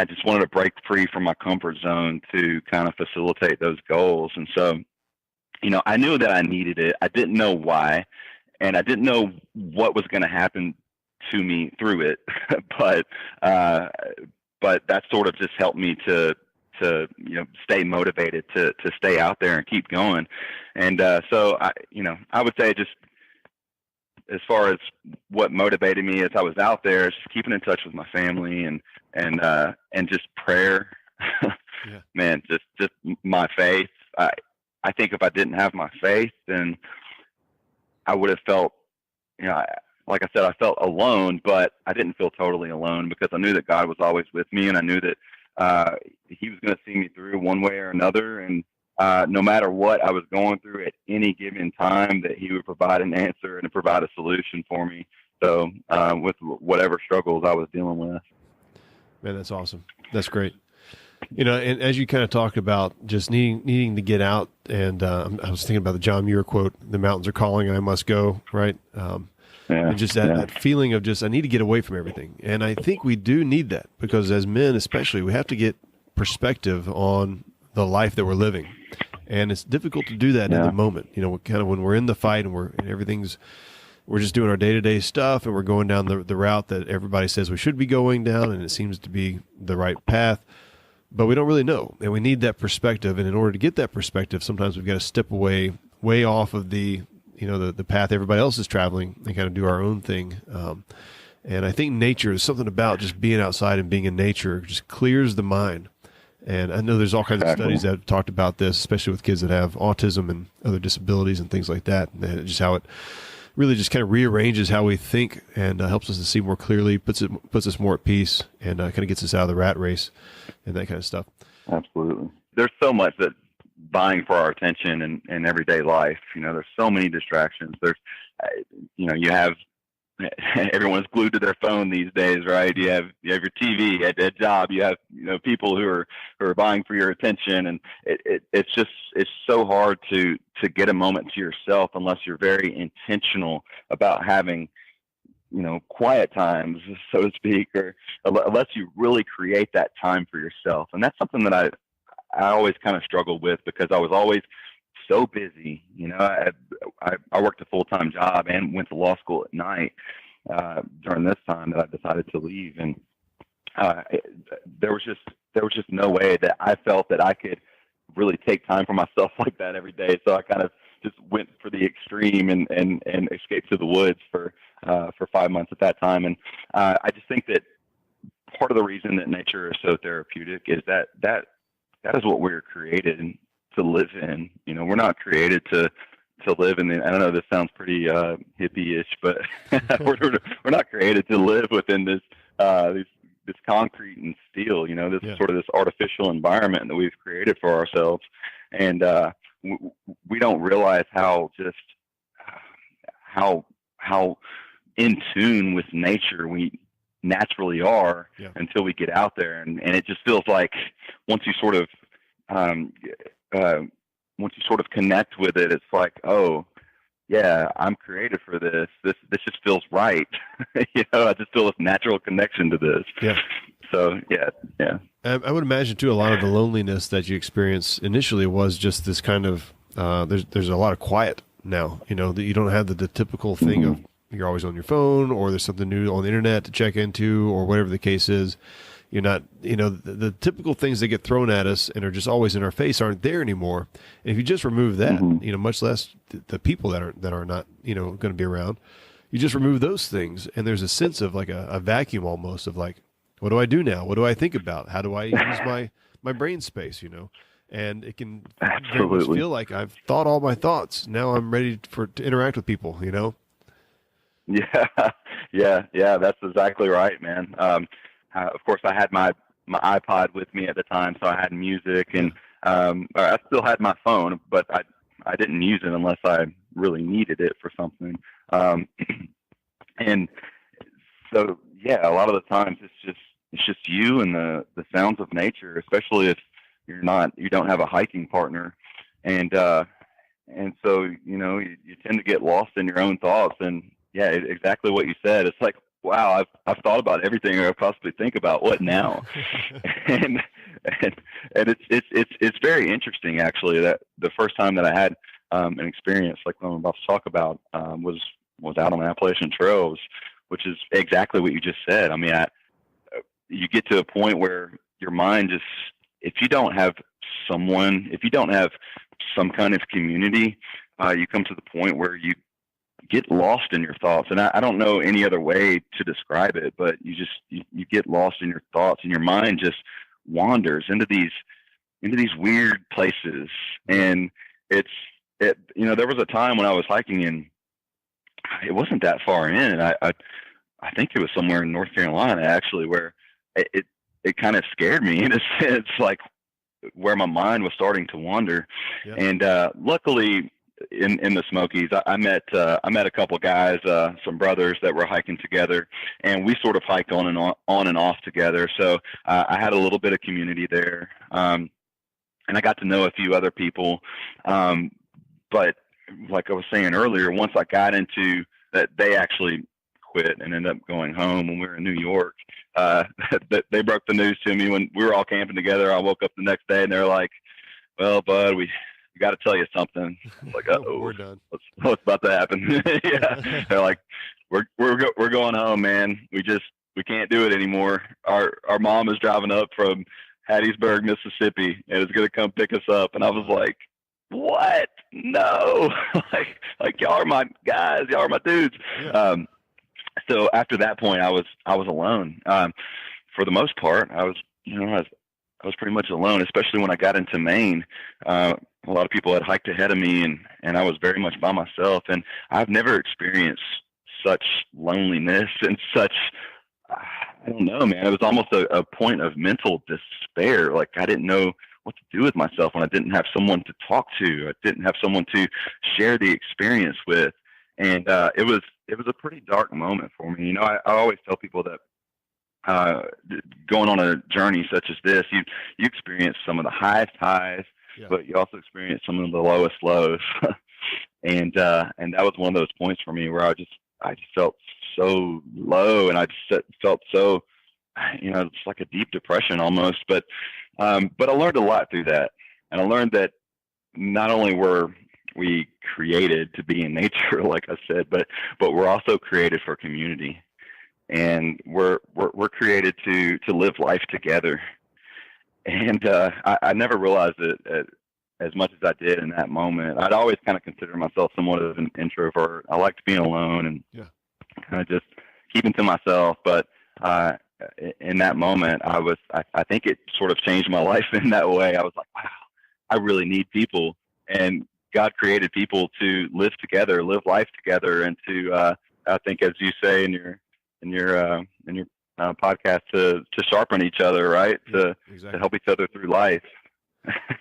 just wanted to break free from my comfort zone to kind of facilitate those goals. And so, I knew that I needed it. I didn't know why, and I didn't know what was going to happen to me through it. But that sort of just helped me to stay motivated to stay out there and keep going. And so I would say just as far as what motivated me as I was out there, just keeping in touch with my family and just prayer. Man, just my faith. I think if I didn't have my faith, then I would have felt, like I said, I felt alone, but I didn't feel totally alone because I knew that God was always with me, and I knew that he was going to see me through one way or another. And no matter what I was going through at any given time, that he would provide an answer and provide a solution for me. So with whatever struggles I was dealing with. Man, that's awesome. That's great. And as you kind of talked about just needing to get out, and I was thinking about the John Muir quote, "The mountains are calling and I must go," right? And just that feeling of just, I need to get away from everything. And I think we do need that because as men, especially, we have to get perspective on the life that we're living. And it's difficult to do that in the moment. Kind of when we're in the fight and we're just doing our day-to-day stuff and we're going down the route that everybody says we should be going down, and it seems to be the right path, but we don't really know. And we need that perspective. And in order to get that perspective, sometimes we've got to step away, way off of the the path everybody else is traveling and kind of do our own thing. And I think nature is something about just being outside and being in nature just clears the mind. And I know there's all kinds of studies that have talked about this, especially with kids that have autism and other disabilities and things like that. And just how it really just kind of rearranges how we think and helps us to see more clearly, puts us more at peace, and kind of gets us out of the rat race and that kind of stuff. Absolutely. There's so much that's vying for our attention in everyday life. There's so many distractions. There's, you have, everyone's glued to their phone these days, right? You have your TV at job. You have people who are vying for your attention, and it's so hard to get a moment to yourself unless you're very intentional about having quiet times, so to speak, or unless you really create that time for yourself. And that's something that I always kind of struggled with, because I was always so busy. I worked a full-time job and went to law school at night during this time that I decided to leave. And there was just no way that I felt that I could really take time for myself like that every day. So I kind of just went for the extreme and escaped to the woods for 5 months at that time. And I just think that part of the reason that nature is so therapeutic is that is what we're created to live in. We're not created to live in I don't know, this sounds pretty hippie-ish, but we're not created to live within this concrete and steel, this sort of this artificial environment that we've created for ourselves. And we don't realize how in tune with nature we naturally are until we get out there. And it just feels like once you sort of connect with it, it's like, oh yeah, I'm created for this. This just feels right. I just feel this natural connection to this. Yeah. So yeah. I would imagine too, a lot of the loneliness that you experienced initially was just this kind of, there's a lot of quiet now, that you don't have the typical thing of you're always on your phone, or there's something new on the internet to check into, or whatever the case is. You're not, the typical things that get thrown at us and are just always in our face aren't there anymore. And if you just remove that, much less the people that are not, going to be around, you just remove those things. And there's a sense of like a vacuum almost of like, what do I do now? What do I think about? How do I use my brain space, And it can very much feel like I've thought all my thoughts. Now I'm ready to interact with people, Yeah, that's exactly right, man. Of course, I had my iPod with me at the time, so I had music, and I still had my phone, but I didn't use it unless I really needed it for something. And so, yeah, a lot of the times it's just you and the sounds of nature, especially if you don't have a hiking partner, and so you tend to get lost in your own thoughts. And yeah, exactly what you said. It's like, wow, I've thought about everything I could possibly think about. What now? and it's very interesting, actually, that the first time that I had an experience like what I'm about to talk about was out on the Appalachian Trail, which is exactly what you just said. I mean, you get to a point where your mind just, if you don't have some kind of community, you come to the point where you get lost in your thoughts. And I don't know any other way to describe it, but you get lost in your thoughts, and your mind just wanders into these weird places. And there was a time when I was hiking, and it wasn't that far in, and I think it was somewhere in North Carolina, actually, where it kind of scared me in a sense, like where my mind was starting to wander. Yeah. And luckily, in the Smokies, I met a couple guys, some brothers that were hiking together, and we sort of hiked on and off together. So I had a little bit of community there, and I got to know a few other people. But like I was saying earlier, once I got into that, they actually quit and ended up going home when we were in New York. They broke the news to me when we were all camping together. I woke up the next day and they're like, "Well, bud, we got to tell you something." I'm like, "Uh-oh, we're done. What's about to happen?" Yeah, they're like, "We're going home, man. We can't do it anymore. Our mom is driving up from Hattiesburg, Mississippi, and is going to come pick us up." And I was like, what? No, like y'all are my guys, y'all are my dudes. Yeah. So after that point, I was alone. For the most part, I was pretty much alone, especially when I got into Maine. A lot of people had hiked ahead of me, and I was very much by myself. And I've never experienced such loneliness and such, I don't know, man. It was almost a point of mental despair. Like I didn't know what to do with myself when I didn't have someone to talk to. I didn't have someone to share the experience with. And it was a pretty dark moment for me. You know, I always tell people that going on a journey such as this, you experience some of the highest highs, but you also experience some of the lowest lows. and that was one of those points for me where I just felt so low, and I just felt so, you know, it's like a deep depression almost. But I learned a lot through that, and I learned that not only were we created to be in nature, like I said, but we're also created for community. And we're created to live life together. And I never realized it as much as I did in that moment. I'd always kind of considered myself somewhat of an introvert. I liked being alone and kind of just keeping to myself. But in that moment, I think it sort of changed my life in that way. I was like, wow, I really need people. And God created people to live together, live life together, and to I think, as you say in your podcast, to sharpen each other, right? To help each other through life.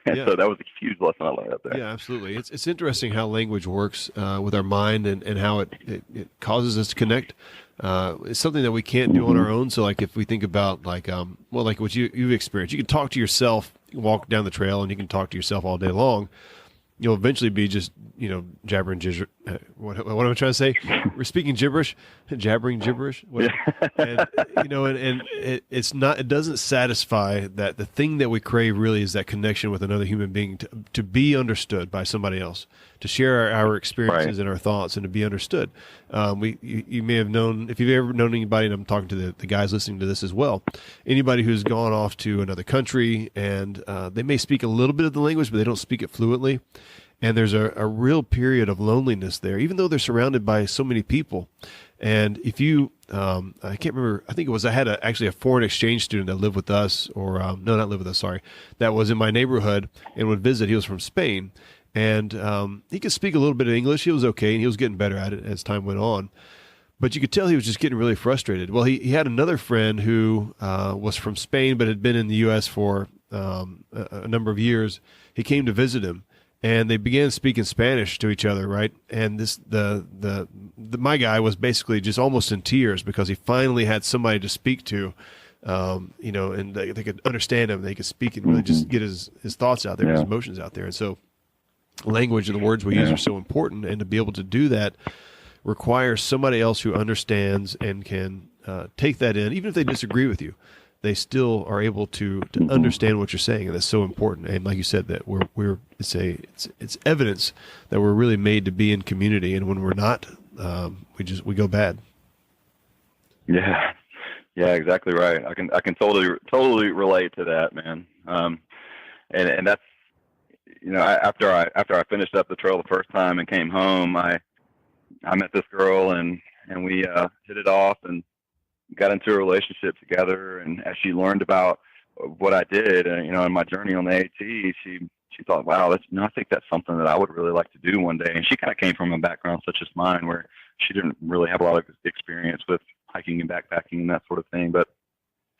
So that was a huge lesson I learned up there. Yeah, absolutely. It's interesting how language works with our mind and how it causes us to connect. It's something that we can't do on our own. So like if we think about like what you've experienced, you can talk to yourself, walk down the trail, and you can talk to yourself all day long. You'll eventually be just, you know, jabbering gibberish. What am I trying to say? We're speaking gibberish, jabbering gibberish. And, you know, and it's not. It doesn't satisfy that the thing that we crave really is that connection with another human being, to be understood by somebody else, to share our experiences and our thoughts, and to be understood. You may have known, if you've ever known anybody, and I'm talking to the guys listening to this as well, anybody who's gone off to another country and they may speak a little bit of the language, but they don't speak it fluently. And there's a real period of loneliness there, even though they're surrounded by so many people. And if you, I can't remember, I think it was, I had actually a foreign exchange student that lived with us, or no, not live with us, sorry, that was in my neighborhood and would visit. He was from Spain, and he could speak a little bit of English. He was okay, and he was getting better at it as time went on. But you could tell he was just getting really frustrated. Well, he had another friend who was from Spain but had been in the U.S. for a number of years. He came to visit him, and they began speaking Spanish to each other, right? And my guy was basically just almost in tears because he finally had somebody to speak to, you know, and they could understand him. They could speak and really just get his thoughts out there, his emotions out there. And so language and the words we use are so important, and to be able to do that requires somebody else who understands and can take that in, even if they disagree with you. They still are able to understand what you're saying, and that's so important. And like you said, that it's evidence that we're really made to be in community, and when we're not, we go bad. Yeah, exactly right. I can totally relate to that, man. And that's, you know, after I finished up the trail the first time and came home, I met this girl and we hit it off and got into a relationship together. And as she learned about what I did, you know, in my journey on the AT, she thought, wow, I think that's something that I would really like to do one day. And she kind of came from a background such as mine, where she didn't really have a lot of experience with hiking and backpacking and that sort of thing. But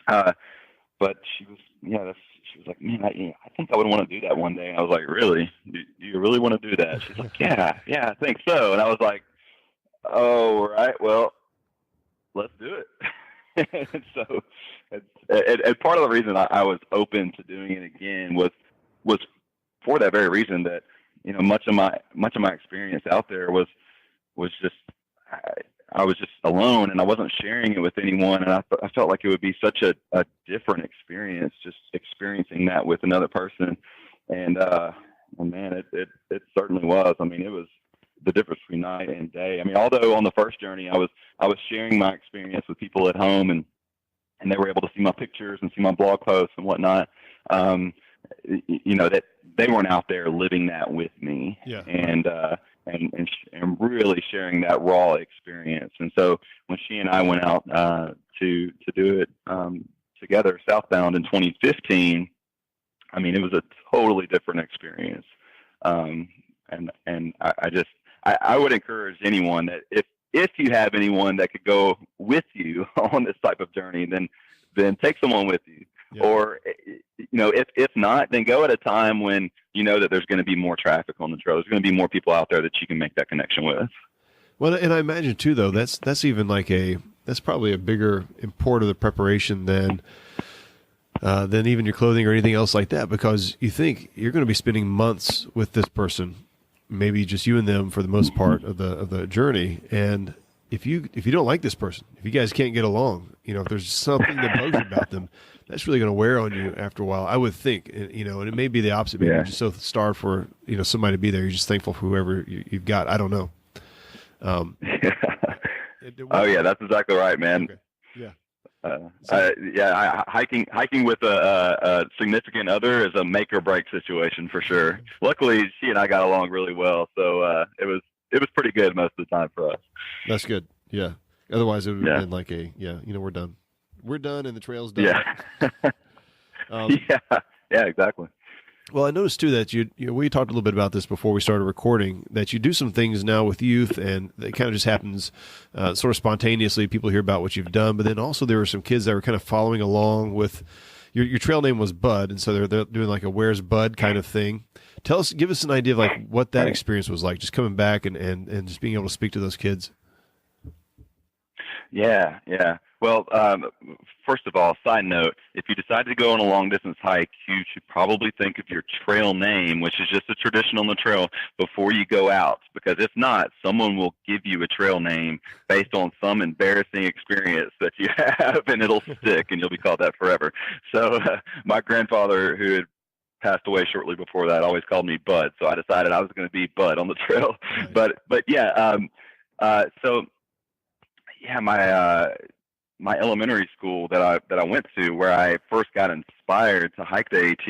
she was, she was like, man, I think I would want to do that one day. And I was like, really? Do you really want to do that? She's like, yeah, I think so. And I was like, oh, right, well, let's do it. And so, and part of the reason I was open to doing it again was for that very reason, that, you know, much of my experience out there was just, I was just alone, and I wasn't sharing it with anyone. And I felt like it would be such a different experience, just experiencing that with another person. And man, it certainly was. I mean, it was the difference between night and day. I mean, although on the first journey, I was sharing my experience with people at home, and they were able to see my pictures and see my blog posts and whatnot. that they weren't out there living that with me, and really sharing that raw experience. And so when she and I went out to do it together, southbound in 2015, I mean, it was a totally different experience. And I would encourage anyone that if you have anyone that could go with you on this type of journey, then take someone with you. Yeah. Or, if not, then go at a time when you know that there's going to be more traffic on the trail. There's going to be more people out there that you can make that connection with. Well, and I imagine too, though, that's even that's probably a bigger import of the preparation than even your clothing or anything else like that, because you think you're going to be spending months with this person, maybe just you and them for the most part of the journey. And if you don't like this person, if you guys can't get along, if there's something that bugs you about them, that's really going to wear on you after a while, I would think. And it may be the opposite. Maybe you're just so starved for somebody to be there. You're just thankful for whoever you've got. I don't know. Oh yeah, that's exactly right, man. Okay. Yeah. Hiking with a significant other is a make or break situation for sure. Luckily, she and I got along really well, so it was pretty good most of the time for us. That's good. Yeah. Otherwise, it would have been we're done. We're done, and the trail's done. Yeah. Yeah, exactly. Well, I noticed too that we talked a little bit about this before we started recording, that you do some things now with youth, and it kind of just happens sort of spontaneously. People hear about what you've done, but then also there were some kids that were kind of following along with your trail name was Bud, and so they're doing like a Where's Bud kind of thing. Give us an idea of like what that experience was like, just coming back and just being able to speak to those kids. Yeah. Well, first of all, side note, if you decide to go on a long-distance hike, you should probably think of your trail name, which is just a tradition on the trail, before you go out. Because if not, someone will give you a trail name based on some embarrassing experience that you have, and it'll stick, and you'll be called that forever. So my grandfather, who had passed away shortly before that, always called me Bud. So I decided I was going to be Bud on the trail. But yeah, my elementary school that I went to, where I first got inspired to hike the AT,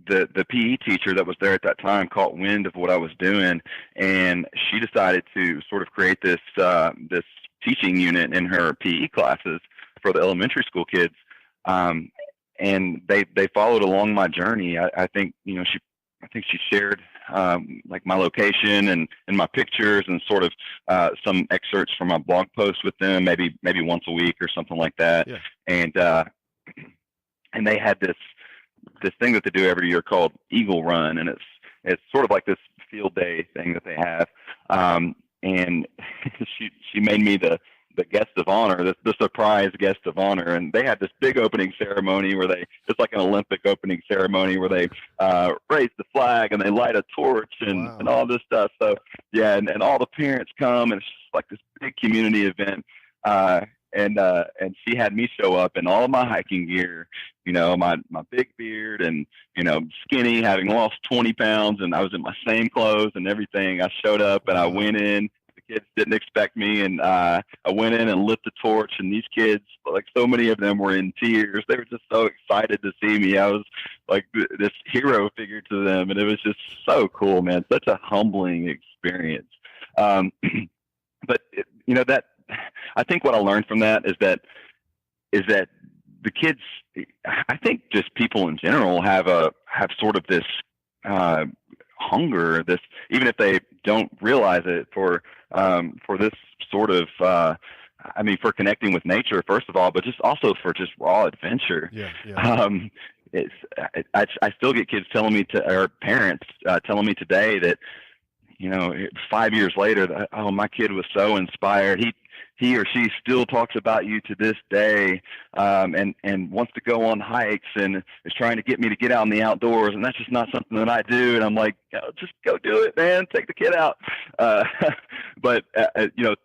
the PE teacher that was there at that time caught wind of what I was doing, and she decided to sort of create this teaching unit in her PE classes for the elementary school kids, and they followed along my journey. I think she shared like my location and my pictures and sort of some excerpts from my blog posts with them, maybe once a week or something like that. Yeah. And they had this thing that they do every year called Eagle Run, and it's sort of like this field day thing that they have. And she made me the guest of honor, the surprise guest of honor. And they had this big opening ceremony it's like an Olympic opening ceremony where they raise the flag and they light a torch and all this stuff. So yeah, and all the parents come, and it's just like this big community event. And she had me show up in all of my hiking gear, my big beard and, skinny, having lost 20 pounds, and I was in my same clothes and everything. I showed up and I went in. Kids didn't expect me, and I went in and lit the torch, and these kids, like so many of them, were in tears. They were just so excited to see me. I was like this hero figure to them, and it was just so cool, man. Such a humbling experience. But that I think what I learned from that is that the kids, I think just people in general have sort of this hunger, this, even if they don't realize it, for this sort of for connecting with nature, first of all, but just also for just raw adventure. I still get kids telling me or parents telling me today that 5 years later that, oh, my kid was so inspired, he or she still talks about you to this day, and wants to go on hikes and is trying to get me to get out in the outdoors. And that's just not something that I do. And I'm like, just go do it, man. Take the kid out. But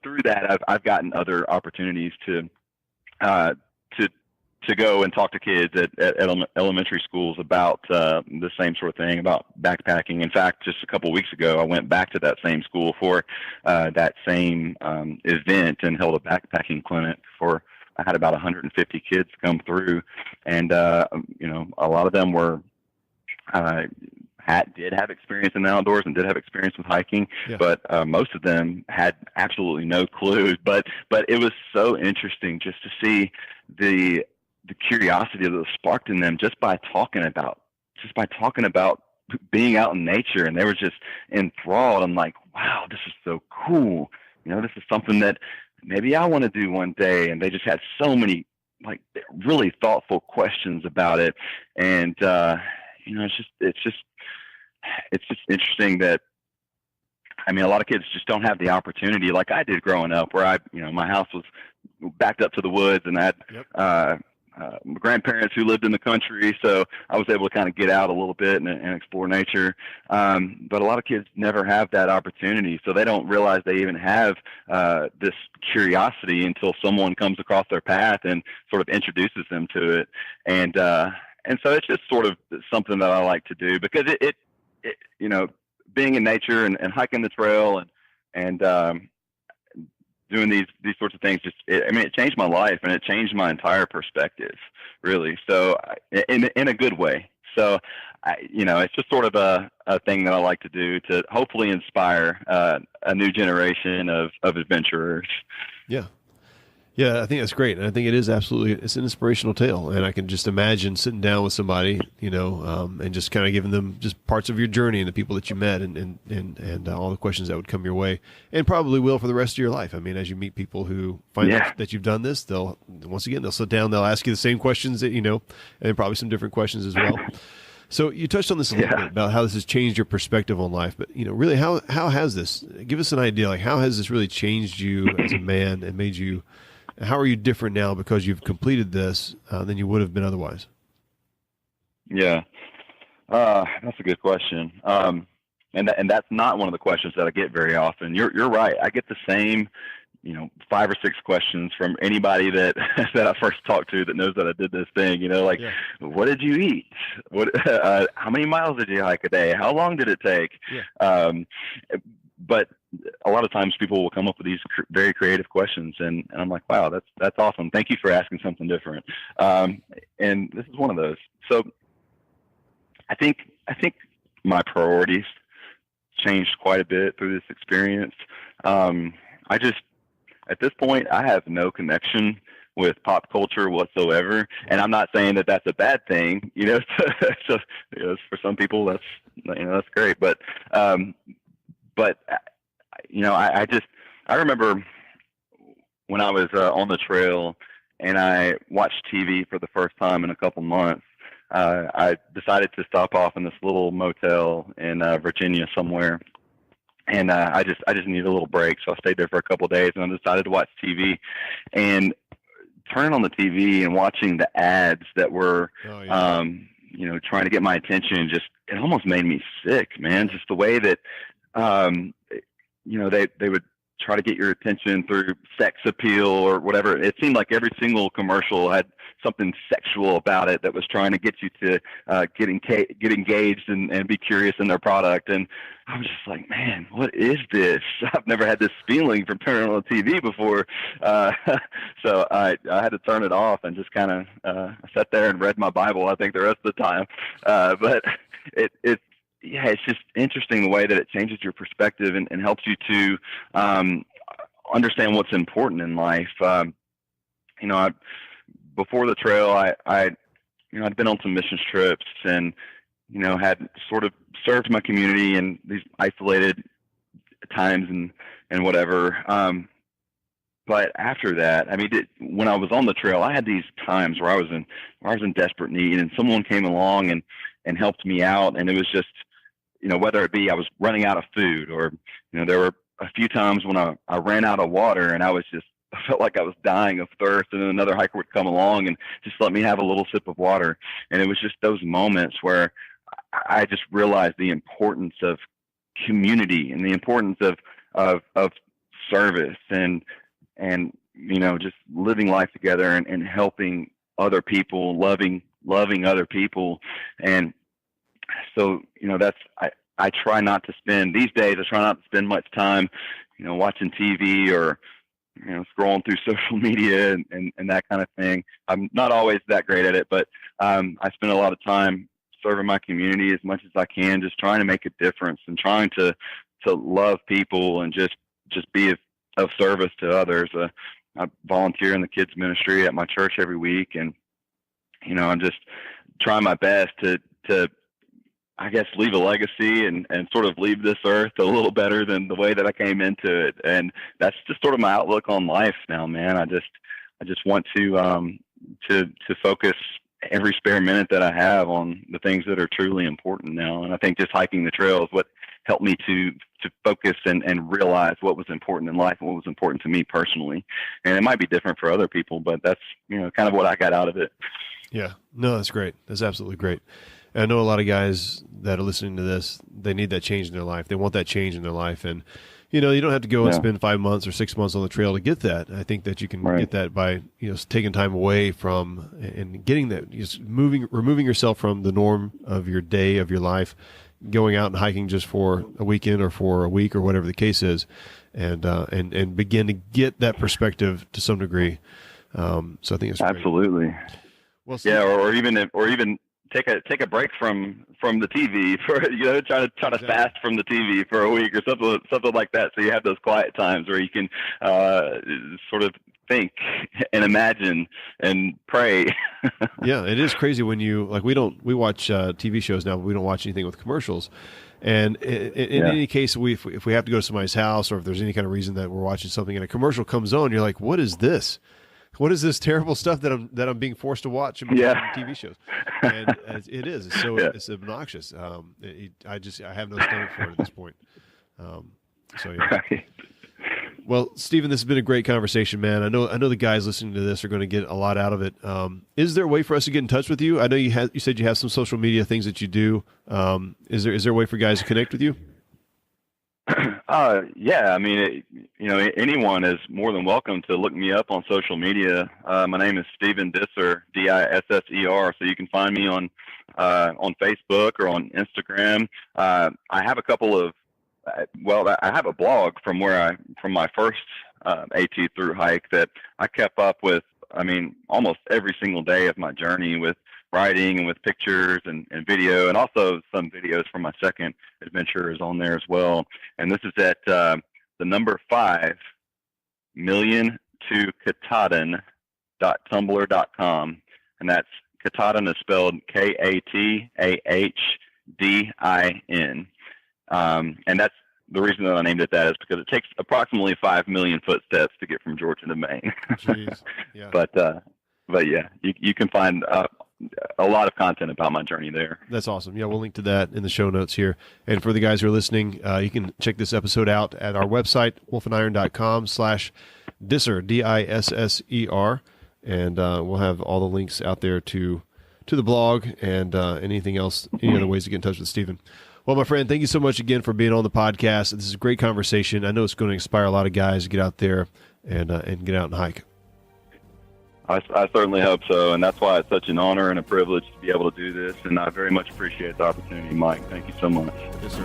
through that, I've gotten other opportunities to go and talk to kids at elementary schools about the same sort of thing, about backpacking. In fact, just a couple of weeks ago, I went back to that same school for that same event and held a backpacking clinic for I had about 150 kids come through, and you know, a lot of them were did have experience in the outdoors and did have experience with hiking, but most of them had absolutely no clue. But it was so interesting just to see the curiosity that was sparked in them just by talking about being out in nature, and they were just enthralled. I'm like, wow, this is so cool. You know, this is something that maybe I want to do one day. And they just had so many like really thoughtful questions about it. And you know, it's just interesting that, I mean, a lot of kids just don't have the opportunity like I did growing up, where my house was backed up to the woods, and I had my grandparents who lived in the country, so I was able to kind of get out a little bit and explore nature. But a lot of kids never have that opportunity, so they don't realize they even have this curiosity until someone comes across their path and sort of introduces them to it. And so it's just sort of something that I like to do, because it you know, being in nature and hiking the trail and doing these sorts of things, it changed my life, and it changed my entire perspective, really. So in a good way. So you know, it's just sort of a thing that I like to do to hopefully inspire a new generation of adventurers. Yeah. Yeah, I think that's great. And I think it's an inspirational tale. And I can just imagine sitting down with somebody, you know, and just kind of giving them just parts of your journey and the people that you met and all the questions that would come your way, and probably will for the rest of your life. I mean, as you meet people who find out that you've done this, they'll sit down, they'll ask you the same questions that, you know, and probably some different questions as well. So you touched on this a little bit about how this has changed your perspective on life, but, you know, really how has this, give us an idea, like how has this really changed you as a man and made you, how are you different now because you've completed this than you would have been otherwise? Yeah, that's a good question. And that's not one of the questions that I get very often. You're right. I get the same, you know, 5 or 6 questions from anybody that I first talked to that knows that I did this thing. You know, like, what did you eat? How many miles did you hike a day? How long did it take? But a lot of times people will come up with these very creative questions, and I'm like, wow, that's awesome. Thank you for asking something different. And this is one of those. So I think my priorities changed quite a bit through this experience. At this point, I have no connection with pop culture whatsoever, and I'm not saying that that's a bad thing. You know, so you know, for some people that's great, but you know, I remember when I was on the trail and I watched TV for the first time in a couple months. I decided to stop off in this little motel in Virginia somewhere, and I just needed a little break, so I stayed there for a couple of days, and I decided to watch TV. And turning on the TV and watching the ads that were, you know, trying to get my attention, it almost made me sick, man. Just the way that, you know, they would try to get your attention through sex appeal or whatever. It seemed like every single commercial had something sexual about it that was trying to get you to get engaged and be curious in their product. And I was just like, man, what is this? I've never had this feeling from turning on the TV before. So I had to turn it off and just kind of sat there and read my Bible, I think, the rest of the time. But it's just interesting the way that it changes your perspective and helps you to understand what's important in life. You know, before the trail, I'd been on some missions trips and, you know, had sort of served my community in these isolated times and whatever. But after that, I mean, when I was on the trail, I had these times where I was in desperate need, and someone came along and helped me out. And it was just, you know, whether it be I was running out of food, or, you know, there were a few times when I ran out of water and I felt like I was dying of thirst, and then another hiker would come along and just let me have a little sip of water. And it was just those moments where I just realized the importance of community and the importance of service and, you know, just living life together and helping other people, loving other people. And so, you know, I try not to spend these days, I try not to spend much time, you know, watching TV or scrolling through social media and that kind of thing. I'm not always that great at it, but I spend a lot of time serving my community as much as I can, just trying to make a difference and trying to love people and just be of service to others. I volunteer in the kids ministry at my church every week, and I'm just trying my best to I guess leave a legacy and sort of leave this earth a little better than the way that I came into it. And that's just sort of my outlook on life now, man. I just want to focus every spare minute that I have on the things that are truly important now. And I think just hiking the trail is what helped me to focus and realize what was important in life and what was important to me personally. And it might be different for other people, but that's, kind of what I got out of it. Yeah, no, that's great. That's absolutely great. And I know a lot of guys that are listening to this, they need that change in their life. They want that change in their life. And, you don't have to go and spend 5 months or 6 months on the trail to get that. I think that you can get that by, taking time away from and getting that, just removing yourself from the norm of your day, of your life, going out and hiking just for a weekend or for a week or whatever the case is, and begin to get that perspective to some degree. So I think it's absolutely great. Well, yeah, or even take a break from the TV for try to fast from the TV for a week or something like that. So you have those quiet times where you can sort of think and imagine and pray. Yeah, it is crazy when we watch TV shows now, but we don't watch anything with commercials. And in any case, if we have to go to somebody's house or if there's any kind of reason that we're watching something and a commercial comes on, you're like, what is this? What is this terrible stuff that I'm being forced to watch in TV shows? And it is. It's so it's obnoxious. I have no stomach for it at this point. So yeah. Right. Well, Stephen, this has been a great conversation, man. I know the guys listening to this are going to get a lot out of it. Is there a way for us to get in touch with you? I know you said you have some social media things that you do. Is there a way for guys to connect with you? Yeah, I mean, anyone is more than welcome to look me up on social media. My name is Stephen Disser, Disser. So you can find me on Facebook or on Instagram. I have a couple of, I have a blog from my first AT through hike that I kept up with. I mean, almost every single day of my journey with writing and with pictures and video, and also some videos from my second adventure is on there as well. And this is at the number 5 million2katahdin.tumblr.com, and that's Katahdin is spelled Katahdin. And that's the reason that I named it that is because it takes approximately 5 million footsteps to get from Georgia to Maine. Jeez. Yeah. But yeah, you can find a lot of content about my journey there. That's awesome. Yeah, we'll link to that in the show notes here. And for the guys who are listening, you can check this episode out at our website, wolfandiron.com/disser, Disser. And we'll have all the links out there to the blog and anything else, any other ways to get in touch with Stephen. Well, my friend, thank you so much again for being on the podcast. This is a great conversation. I know it's going to inspire a lot of guys to get out there and get out and hike. I certainly hope so, and that's why it's such an honor and a privilege to be able to do this, and I very much appreciate the opportunity, Mike. Thank you so much. Yes, sir.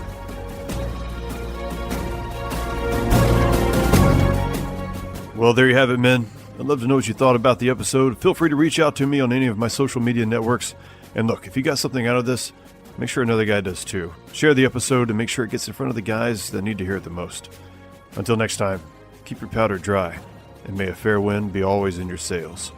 Well, there you have it, men. I'd love to know what you thought about the episode. Feel free to reach out to me on any of my social media networks. And look, if you got something out of this, make sure another guy does too. Share the episode and make sure it gets in front of the guys that need to hear it the most. Until next time, keep your powder dry, and may a fair wind be always in your sails.